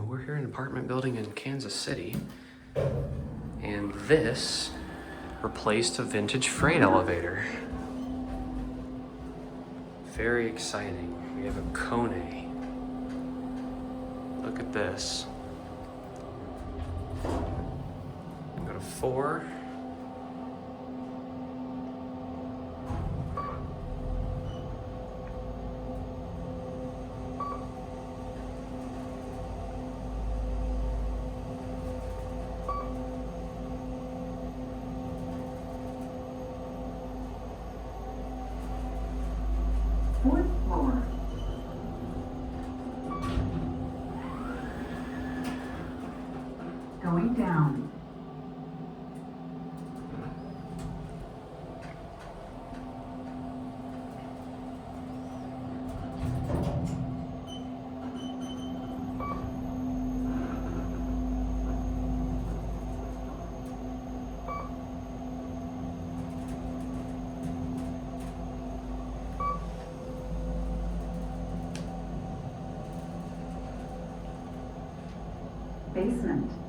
we're here in an apartment building in Kansas City, and this replaced a vintage freight elevator. Very exciting. We have a Kone. Look at this. Go to 4. Fourth floor. Going down. Basement.